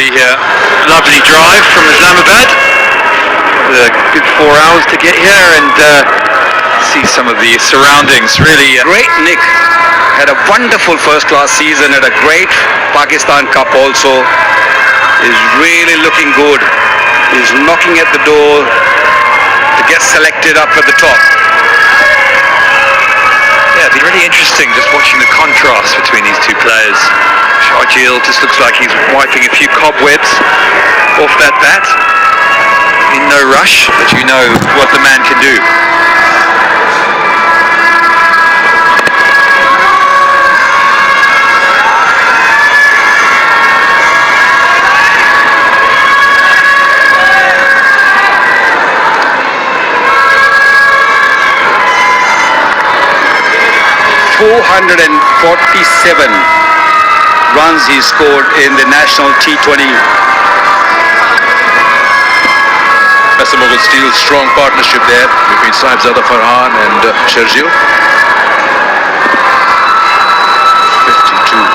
be here. Lovely drive from Islamabad. A good 4 hours to get here and see some of the surroundings. Really great. Nick had a wonderful first-class season, had a great Pakistan Cup also. Is really looking good. Is knocking at the door to get selected up at the top. Yeah, it'd be really interesting just watching the contrast between these two players. Sharjeel just looks like he's wiping a few cobwebs off that bat. In no rush, but you know what the man can do. .447 runs he scored in the national T20. Mughal Steel, strong partnership there between Sahibzada Farhan and Sharjeel. 52.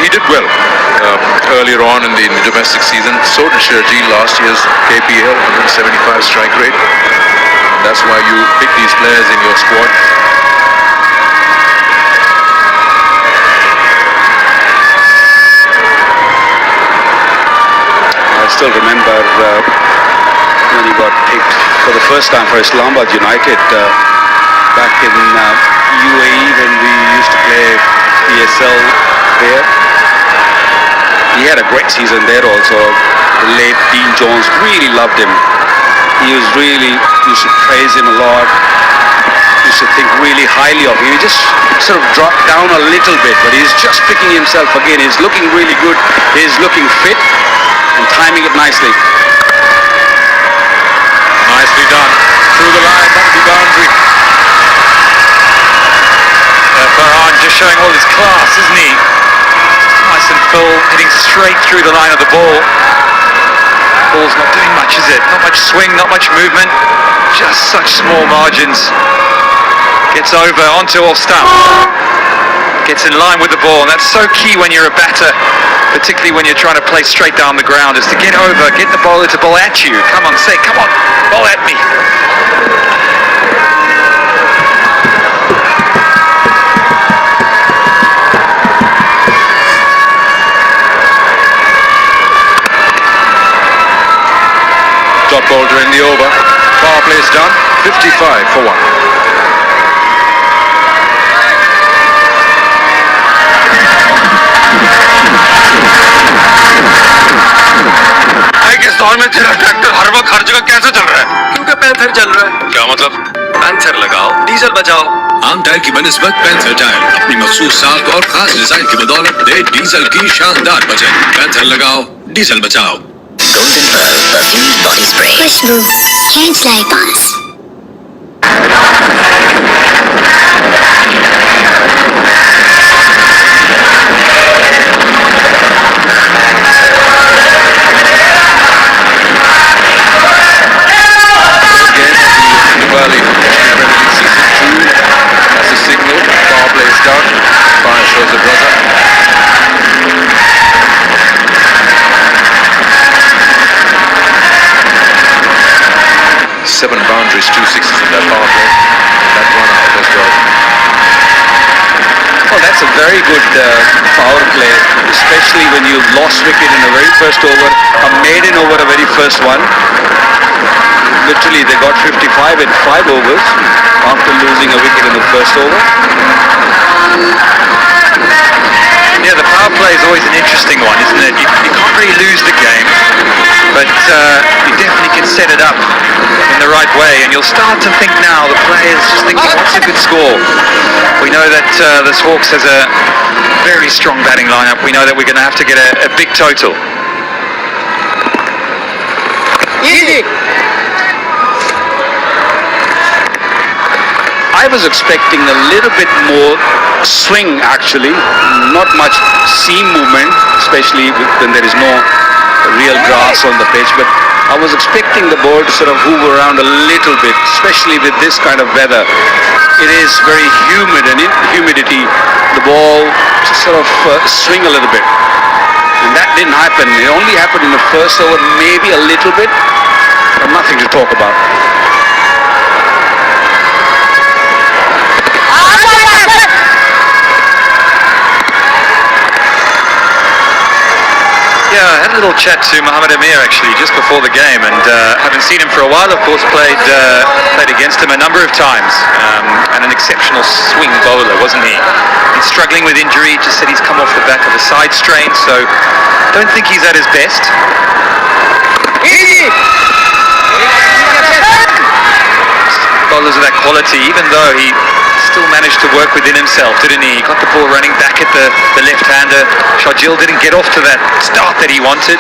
'He did well earlier on in the domestic season. So did Sharjeel last year's KPL, 175 strike rate. That's why you pick these players in your squad. I still remember when he got picked for the first time for Islamabad United back in UAE when we used to play ESL there. He had a great season there also. The late Dean Jones really loved him. He was really, used to praise him a lot. Used to think really highly of him. He just sort of dropped down a little bit, but he's just picking himself again. He's looking really good. He's looking fit and timing it nicely. Nicely done. Through the line, that'll be boundary. Farhan just showing all his class, isn't he? Nice and full, hitting straight through the line of the ball. Ball's not doing much, is it? Not much swing, not much movement. Just such small margins. Gets over onto off stump. Gets in line with the ball, and that's so key when you're a batter, particularly when you're trying to play straight down the ground, is to get over, get the bowler to bowl at you. Come on, say, come on, bowl at me. Top bowler in the over. Power play is done. 55 for 1. Pakistan में तेरा tractor हर वक्त हर जगह कैसे चल रहा है? क्योंकि panther चल रहा है। क्या मतलब? पैंथर लगाओ, डीजल बचाओ। आम टायर की बनिस्बत पैंथर टायर अपनी मखसूस साख और खास डिजाइन की बदौलत दे डीजल की शानदार बचत। पैंथर लगाओ, डीजल बचाओ। Golden Pearl Perfumed Body Spray. खुशबू खींच लाए पास। That's a signal. Power play is done. Fire shows the brother. Seven boundaries, 2 sixes in that power play. That one out as well. Well, that's a very good power play, especially when you lost wicket in the very first over, a maiden over a very first one. Literally, they got 55 in 5 overs after losing a wicket in the first over. Yeah, the power play is always an interesting one, isn't it? You can't really lose the game, but you definitely can set it up in the right way, and you'll start to think now, the players just thinking, what's a good score? We know that this Hawks has a very strong batting lineup. We know that we're going to have to get a big total. I was expecting a little bit more swing actually, not much seam movement, especially when there is no real grass on the pitch, but I was expecting the ball to sort of move around a little bit, especially with this kind of weather. It is very humid, and in humidity the ball just sort of swing a little bit, and that didn't happen. It only happened in the first over, maybe a little bit, but nothing to talk about. Yeah, I had a little chat to Mohamed Amir actually just before the game, and haven't seen him for a while. Of course, played against him a number of times, and an exceptional swing bowler, wasn't he? He's struggling with injury. Just said he's come off the back of a side strain, so don't think he's at his best. Bowlers of that quality, even though he still managed to work within himself, didn't he? He got the ball running back at the left-hander. Sharjeel didn't get off to that start that he wanted.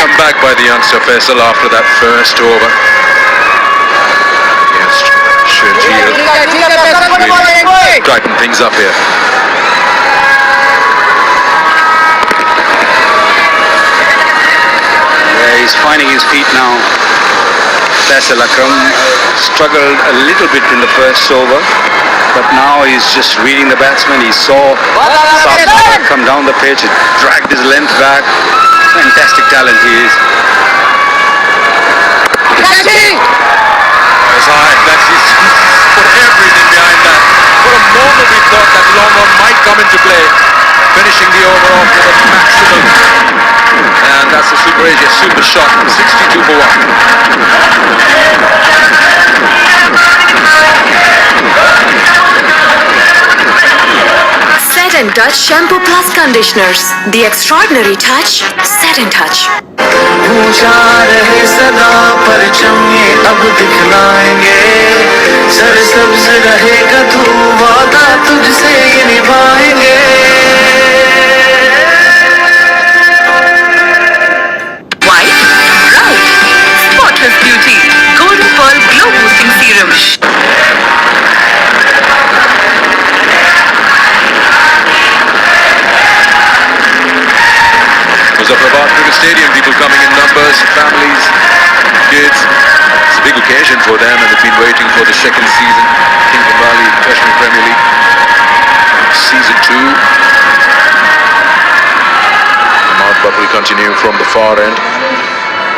Come back by the youngster Faisal after that first over against Sharjeel. Really tighten things up here. He's finding his feet now. Faisal Akram struggled a little bit in the first over, but now he's just reading the batsman. He saw Sabzada come down the pitch, it dragged his length back. Fantastic talent he is. That's put everything behind that. For a moment we thought that long on might come into play, finishing the over off with a maximum. And that's a super Asia super shot, 62 for 1. Set and Touch Shampoo Plus Conditioners. The extraordinary touch, Set and Touch. पूछा रहे सदा परचम ये अब दिखलाएंगे सरसब्ज रहेगा तू वादा तुझसे ये निभाएंगे White, bright, spotless beauty. Golden Pearl Glow Boosting Serum. Muzaffarabad Cricket Stadium, people coming in numbers, families, kids. It's a big occasion for them, and they've been waiting for the second season, King Bali Professional Premier League, Season 2. The Mount will continue from the far end.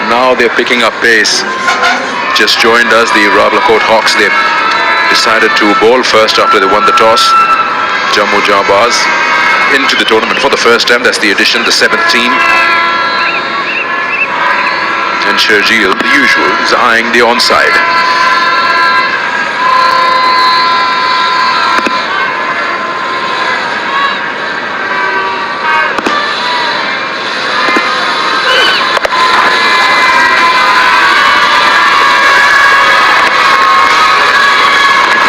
Now they're picking up pace. Just joined us, the Rawalakot Hawks. They've decided to bowl first after they won the toss. Jammu Jawbaz into the tournament for the first time. That's the addition, the 7th team. And Sharjeel, the usual, is eyeing the onside.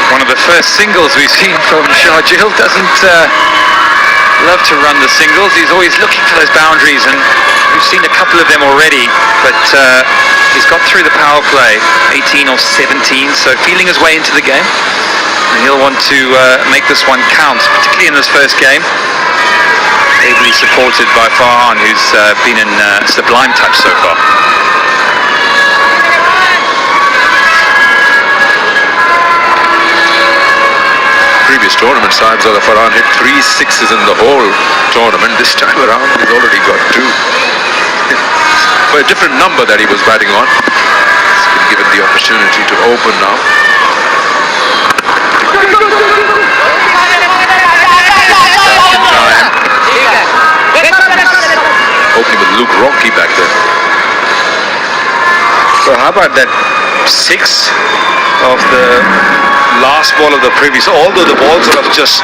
One of the first singles we've seen from Sharjeel. Doesn't love to run the singles. He's always looking for those boundaries, and we've seen a couple of them already, but he's got through the power play, 18 or 17, so feeling his way into the game, and he'll want to make this one count, particularly in this first game. Ably supported by Farhan, who's been in sublime touch so far. Previous tournament, Sabzada Farhan hit 3 sixes in the whole tournament. This time around, he's already got 2. For a different number that he was batting on. He's been given the opportunity to open now. Opening with Luke Ronchi back there. So how about that 6 of the last ball of the previous, although the ball sort of just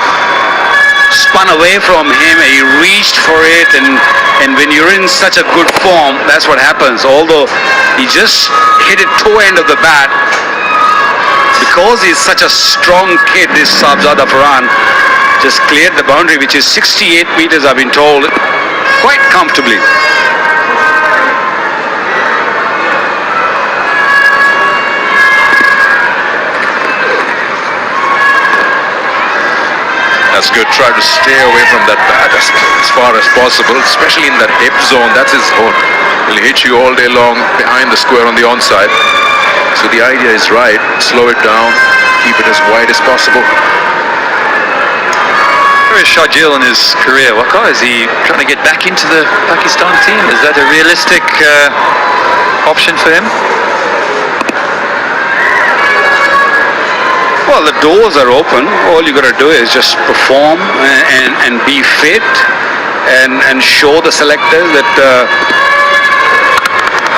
spun away from him, he reached for it, and when you're in such a good form, that's what happens. Although he just hit it toe end of the bat, because he's such a strong kid, this Sabzada Farhan just cleared the boundary, which is 68 meters, I've been told, quite comfortably. That's good. Try to stay away from that bat as far as possible, especially in that hip zone. That's his zone. He'll hit you all day long behind the square on the onside. So the idea is right. Slow it down. Keep it as wide as possible. Where is Sharjeel in his career? Waka? Is he trying to get back into the Pakistan team? Is that a realistic option for him? Well, the doors are open. All you got to do is just perform and be fit and show the selectors that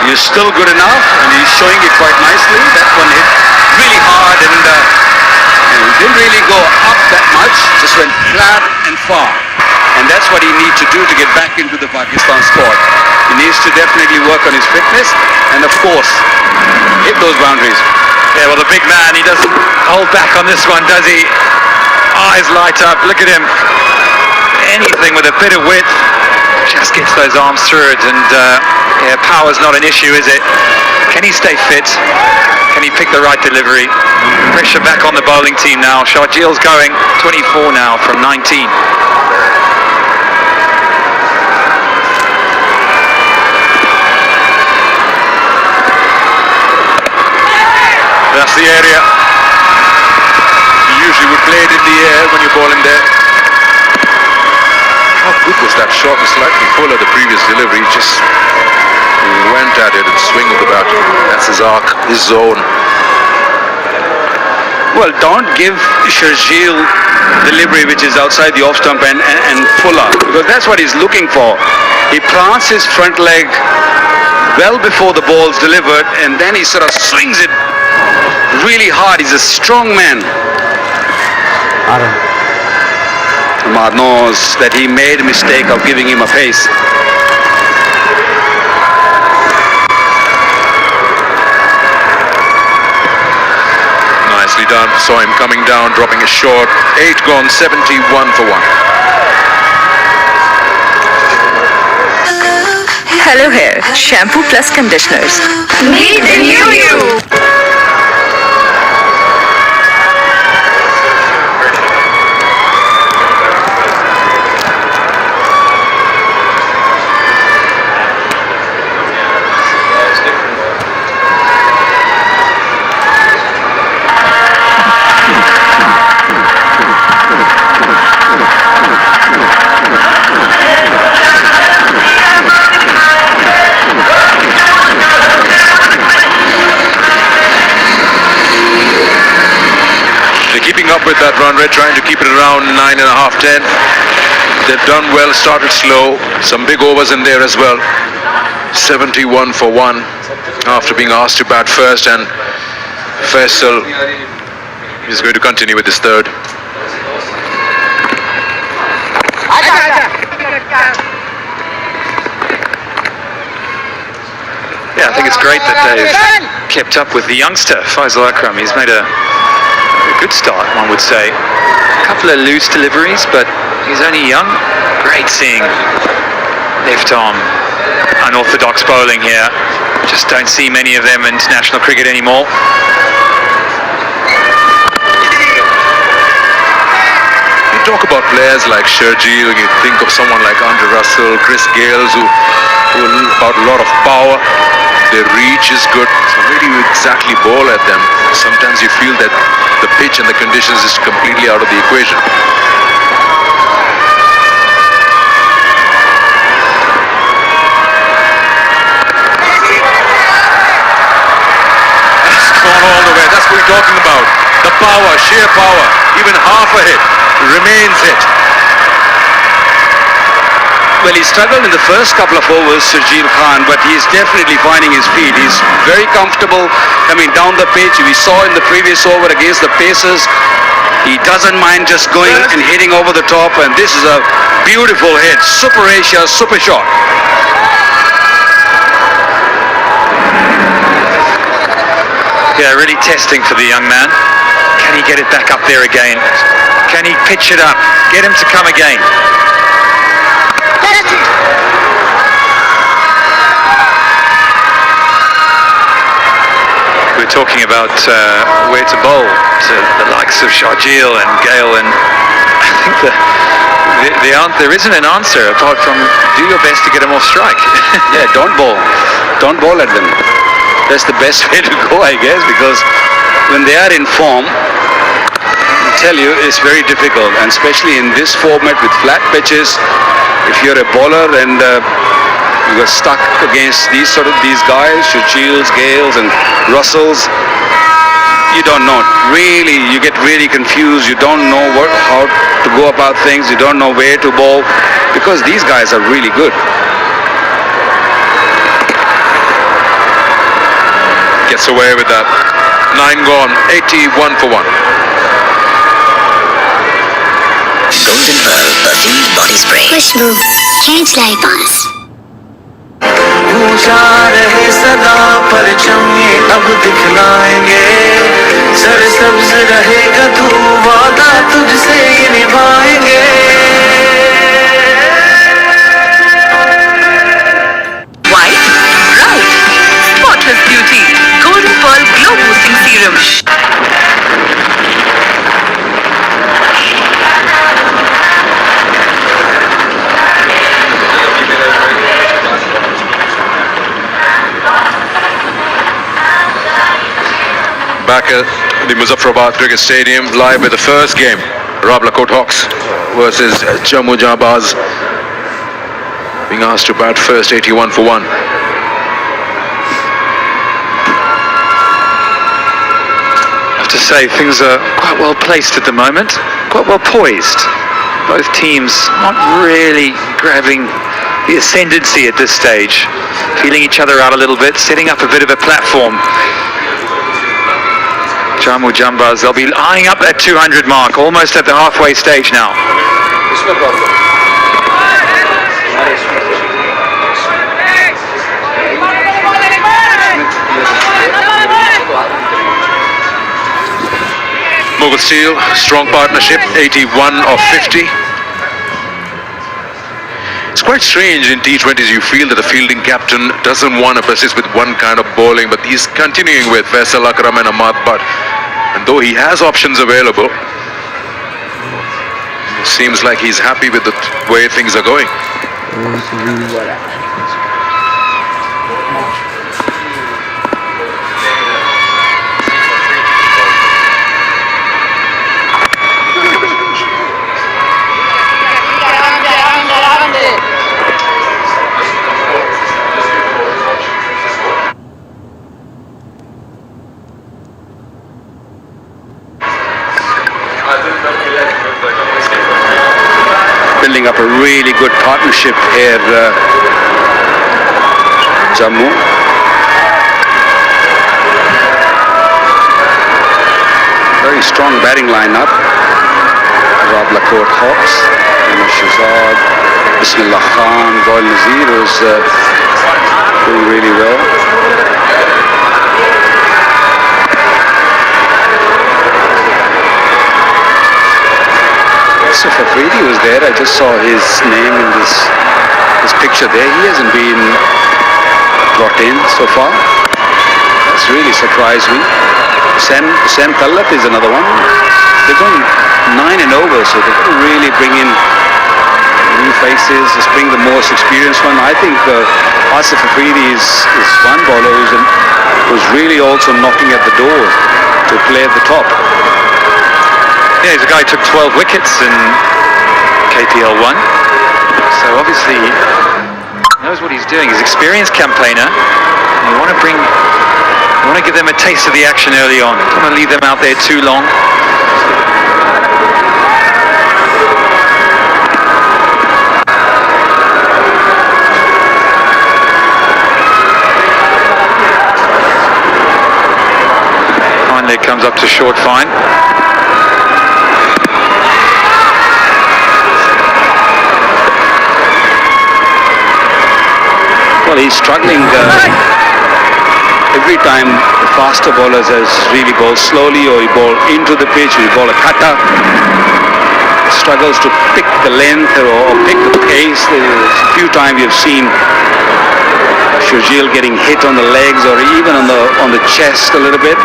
you're still good enough, and he's showing it quite nicely. That one hit really hard and didn't really go up that much, just went flat and far. And that's what he needs to do to get back into the Pakistan squad. He needs to definitely work on his fitness and, of course, hit those boundaries. Yeah, well, the big man, he doesn't hold back on this one, does he? Eyes light up. Look at him. Anything with a bit of width just gets those arms through it. And yeah, power's not an issue, is it? Can he stay fit? Can he pick the right delivery? Pressure back on the bowling team now. Sharjeel's going 24 now from 19. That's the area. You usually would play it in the air when you ball in there. How good was that shot? Was slightly fuller the previous delivery. He just went at it and swing of the bat. That's his arc, his zone. Well, don't give Sharjeel delivery which is outside the off stump and pull up, because that's what he's looking for. He plants his front leg well before the ball's delivered, and then he sort of swings it really hard. He's a strong man. Amar knows that he made a mistake of giving him a pace. Nicely done. Saw him coming down, dropping a short. 8 gone, 71 for 1. Hello Hair, shampoo plus conditioners. Meet the new you. Up with that run rate, trying to keep it around 9.5, 10. They've done well, started slow, some big overs in there as well. 71 for 1 after being asked to bat first, and Faisal is going to continue with his third. Yeah, I think it's great that they've kept up with the youngster, Faisal Akram. He's made a good start, one would say. A couple of loose deliveries, but he's only young. Great seeing left arm unorthodox bowling here. Just don't see many of them in international cricket anymore. You talk about players like Sharjeel, you think of someone like Andre Russell, Chris Gales, who about a lot of power. Their reach is good, so where do you exactly bowl at them? Sometimes you feel that the pitch and the conditions is completely out of the equation. That's gone all the way. That's what we're talking about. The power, sheer power. Even half a hit remains hit. Well, he struggled in the first couple of overs, Sharjeel Khan, but he's definitely finding his feet. He's very comfortable coming down the pitch. We saw in the previous over against the Pacers, he doesn't mind just going and hitting over the top, and this is a beautiful hit. Super Asia, super shot. Yeah, really testing for the young man. Can he get it back up there again? Can he pitch it up? Get him to come again? We're talking about where to bowl to the likes of Sharjeel and Gale and I think there isn't an answer apart from do your best to get them off strike. Yeah, don't bowl. Don't bowl at them. That's the best way to go, I guess, because when they are in form, I tell you, it's very difficult, and especially in this format with flat pitches, if you're a bowler and you got stuck against these guys, Shields, Gales and Russells, you don't know. Really, you get really confused. You don't know how to go about things. You don't know where to bowl because these guys are really good. Gets away with that. 9 gone, 81 for 1. Golden Pearl Perfumed Body Spray. खुशबू खींच लाई पास. ऊंचा रहे सदा परचम ये अब दिखलाएंगे सरसब्ज रहेगा तू वादा तुझसे ये निभाएंगे White, right, spotless beauty. Golden Pearl Glow Boosting Serum. Back at the Muzaffarabad Cricket Stadium, live with the first game. Rawalakot Hawks versus Jammu Jambaz. Being asked to bat first, 81 for 1. I have to say, things are quite well placed at the moment, quite well poised. Both teams not really grabbing the ascendancy at this stage, feeling each other out a little bit, setting up a bit of a platform. Jammu Jambaz, they'll be eyeing up that 200 mark, almost at the halfway stage now. Mughal Steel, strong partnership, 81 of 50. It's quite strange in T20s, you feel that the fielding captain doesn't want to persist with one kind of bowling, but he's continuing with Faisal Akram and Ahmad Butt. And though he has options available, it seems like he's happy with the way things are going. Building up a really good partnership here, Jammu. Very strong batting lineup. Rawalakot Hawks, Shahzad, Bismillah Khan, Goel Nazir was doing really well. Asif Afridi was there. I just saw his name in this picture there. He hasn't been brought in so far. That's really surprised me. Hussain Tallat is another one. They're going 9 and over, so they can really bring in new faces, just bring the most experienced one. I think Asif Afridi is one bowler who's really also knocking at the door to play at the top. Yeah, he's a guy who took 12 wickets in KPL 1. So obviously he knows what he's doing. He's an experienced campaigner. And you want to give them a taste of the action early on. Don't want to leave them out there too long. Finally it comes up to short fine. Well, he's struggling every time the faster bowlers has really bowled slowly or he bowl into the pitch or he bowl a cutter. Struggles to pick the length or pick the pace. There's a few times you've seen Shurjeel getting hit on the legs or even on the chest a little bit.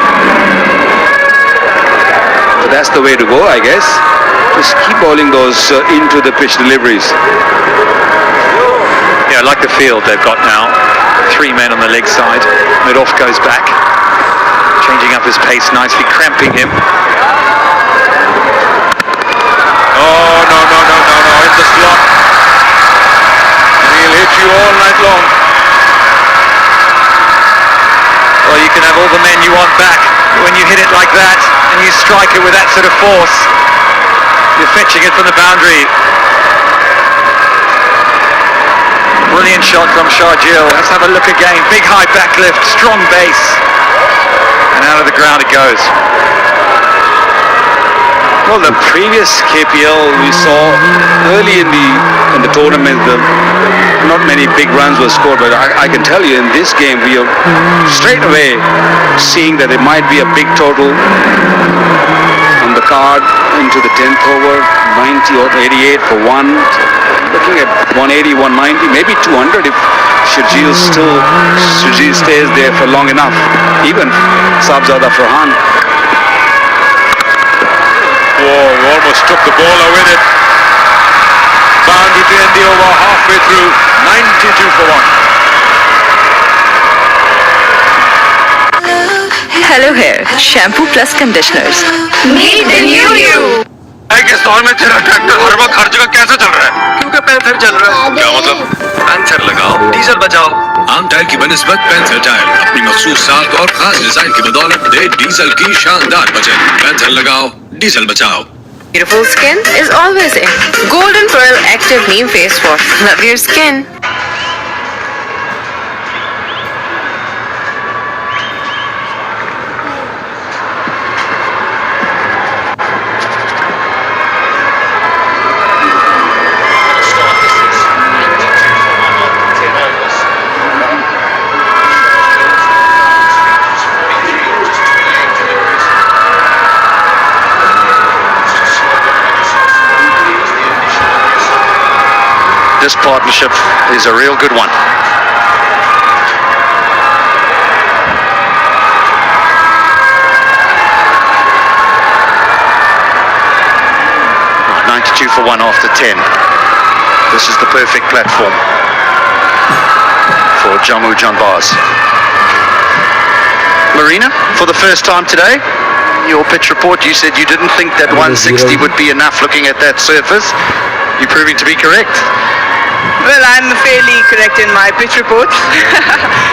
But that's the way to go, I guess. Just keep bowling those into the pitch deliveries. Yeah, I like the field they've got now. 3 men on the leg side. Midoff goes back, changing up his pace nicely, cramping him. Oh, no, in the slot. He'll hit you all night long. Well, you can have all the men you want back. When you hit it like that, and you strike it with that sort of force, you're fetching it from the boundary. Brilliant shot from Sharjeel. Let's have a look again. Big high backlift, strong base. And out of the ground it goes. Well, the previous KPL we saw early in the tournament, not many big runs were scored, but I can tell you in this game we are straight away seeing that there might be a big total on the card into the 10th over, 90 or 88 for one. Looking at 180, 190, maybe 200 if Sharjeel stays there for long enough. Even Sabzada Farhan. Whoa, almost took the bowler with it. Boundary to end the over halfway through. 92 for one. Hello Hair, shampoo plus conditioners. Meet the new you. इस दौर में तेरा tractor हर वक्त हर जगह कैसे चल रहा है? क्योंकि पैंथर चल रहा है। क्या मतलब? पैंथर लगाओ, डीजल बचाओ। आम टायर की बनिस्बत पैंथर टायर अपनी मखसूस साख और खास डिजाइन की बदौलत दे डीजल की शानदार बचत। पैंथर लगाओ, डीजल बचाओ। Beautiful skin is always in. Golden Pearl Active Neem Face Wash. Love your skin. This partnership is a real good one. 92 for one after 10. This is the perfect platform for Jammu Janbaz. Marina, for the first time today, your pitch report, you said you didn't think that 160 would be enough looking at that surface. You're proving to be correct. Well, I'm fairly correct in my pitch reports.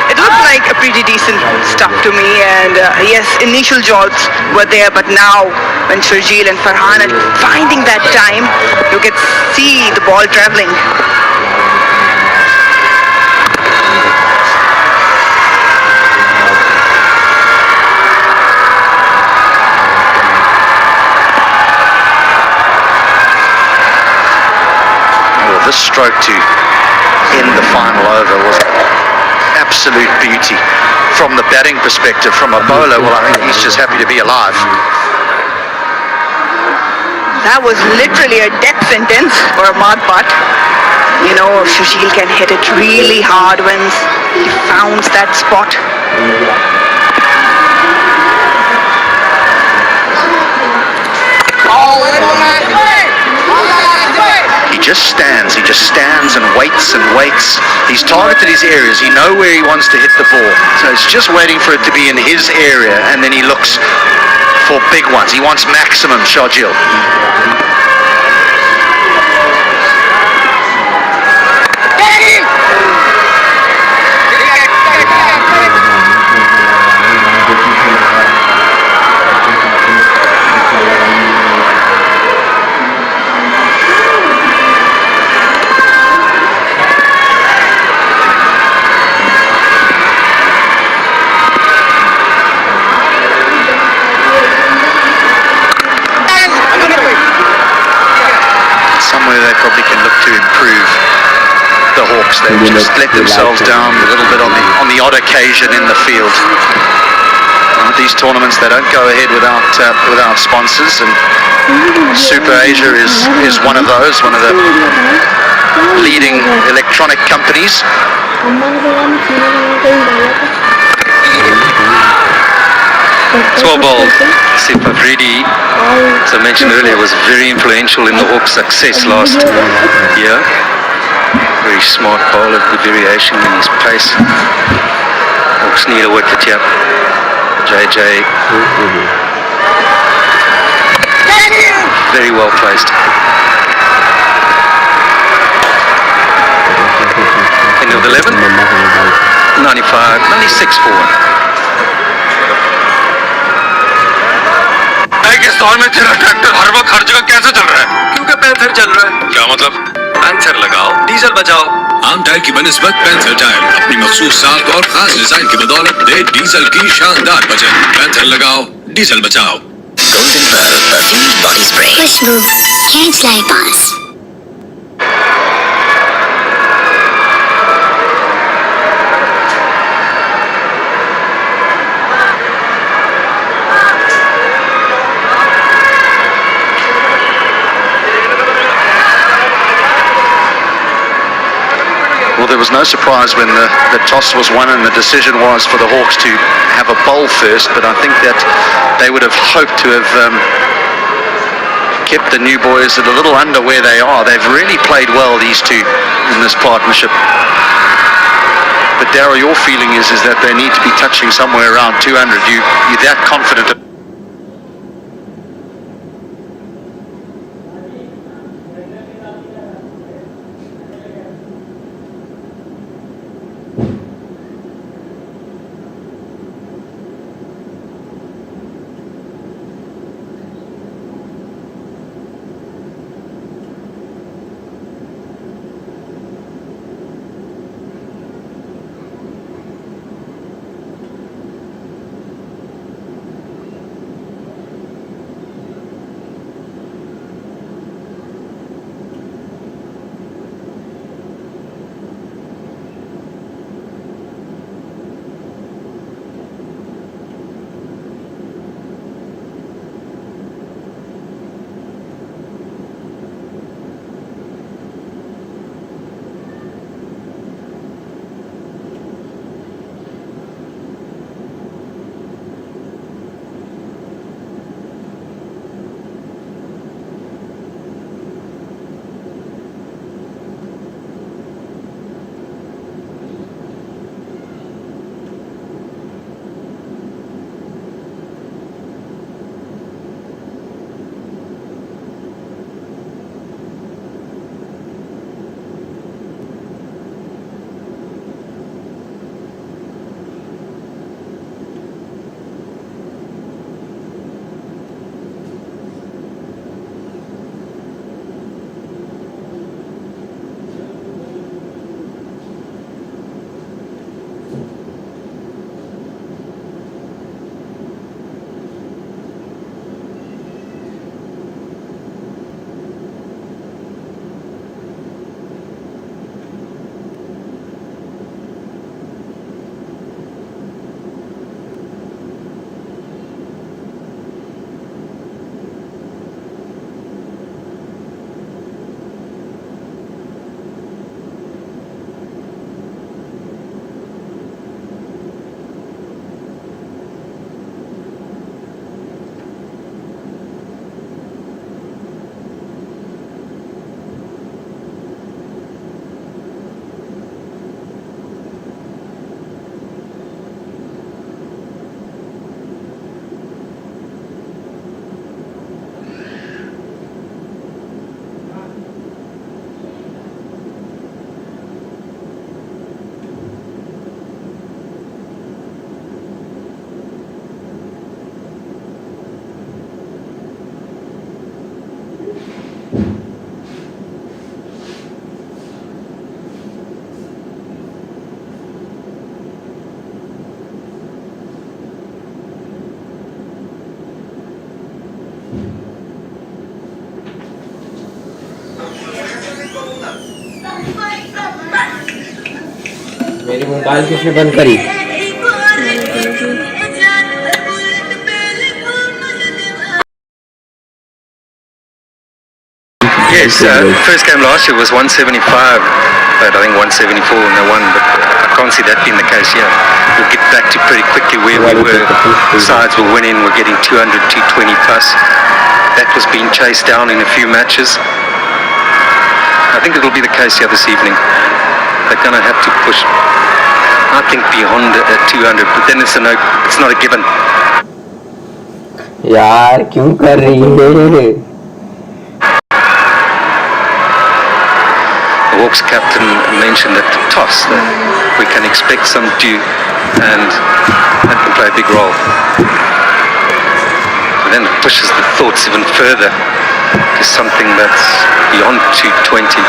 It looked like a pretty decent stuff to me, and yes, initial jolts were there, but now when Sharjeel and Farhan are finding that time, you can see the ball traveling. This stroke to end the final over was absolute beauty. From the batting perspective, from a bowler, well, I think he's just happy to be alive. That was literally a death sentence for a mud putt. You know, Sharjeel can hit it really hard when he founds that spot. He just stands and waits and waits. He's targeted his areas. He knows where he wants to hit the ball. So it's just waiting for it to be in his area, and then he looks for big ones. He wants maximum, Sharjeel. They probably can look to improve the Hawks. They've just let themselves down a little bit on the odd occasion in the field. These tournaments, they don't go ahead without sponsors, and Super Asia is one of those, one of the leading electronic companies. 12 bowled. Asif Afridi, as I mentioned earlier, was very influential in the Hawks' success last year. Very smart bowler, good variation in his pace. Hawks need a wicket here. JJ. Very well placed. End of 11. 95, 96 for one. Pakistan में तेरा tractor हर वक्त हर जगह कैसे चल रहा है? क्योंकि panther चल रहा है। क्या मतलब? पैंथर लगाओ, डीजल बचाओ। आम टायर की बनिस्बत पैंथर टायर अपनी मखसूस साख और खास डिजाइन की बदौलत दे डीजल की शानदार बचत। पैंथर लगाओ, डीजल बचाओ। Golden Pearl Perfumed Body Spray. खुशबू खींच लाए पास. Well, there was no surprise when the toss was won and the decision was for the Hawks to have a bowl first, but I think that they would have hoped to have kept the new boys a little under where they are. They've really played well, these two, in this partnership. But Darryl, your feeling is that they need to be touching somewhere around 200. You're that confident? मेरी mobile किसने बंद करी? Yes, first game last year was 175, but I think 174 and they won. But can't see that being the case here. We'll get back to pretty quickly where we were. Sides were winning, we're getting 200, 220 plus. That was being chased down in a few matches. I think it'll be the case here this evening. They're going to have to push, I think, beyond 200, but then it's not a given. यार क्यों कर रही है? The Hawks captain mentioned at the toss that we can expect some dew, and that can play a big role. But then it pushes the thoughts even further to something that's beyond 220.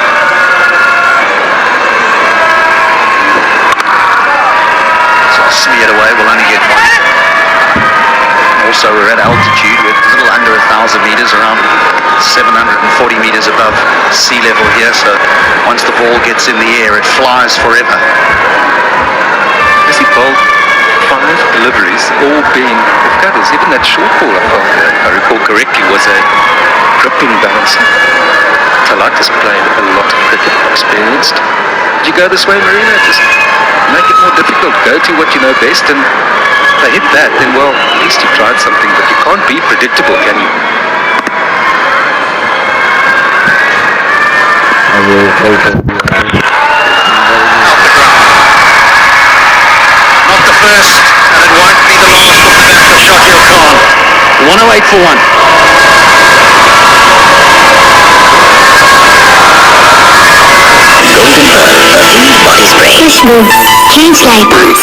So smeared away, we'll only get one. Also, we're at altitude, we're a little under 1,000 meters, around 740 meters above sea level here, so once the ball gets in the air, it flies forever. Has he bowled 5 deliveries, all being off cutters? Even that short ball, if I recall correctly, was a dripping bouncer. Talata's played a lot of cricket, experienced. Did you go this way, Marina? Just make it more difficult. Go to what you know best, and if they hit that, then, well, at least you tried something, but you can't be predictable, can you? Not the first, and it won't be the last of the bat for Shakil Khan. 108 for 1. Golden Pearl Perfumed Body Spray. Khushboo Change Life Boss.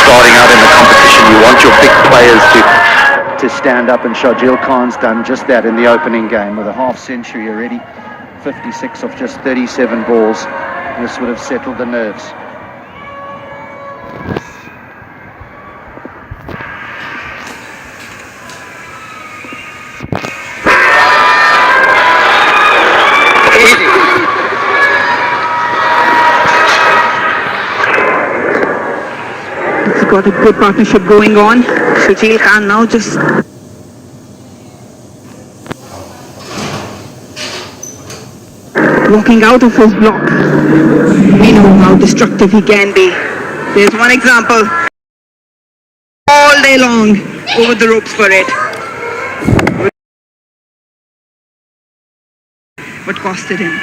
Starting out in the competition, you want your big players to stand up, and Shakil Khan's done just that in the opening game with a half century already, 56 of just 37 balls. This would have settled the nerves. Got a good partnership going on. Shakil Khan now just walking out of his block. We know how destructive he can be. There's one example. All day long, over the ropes for it. What costed him.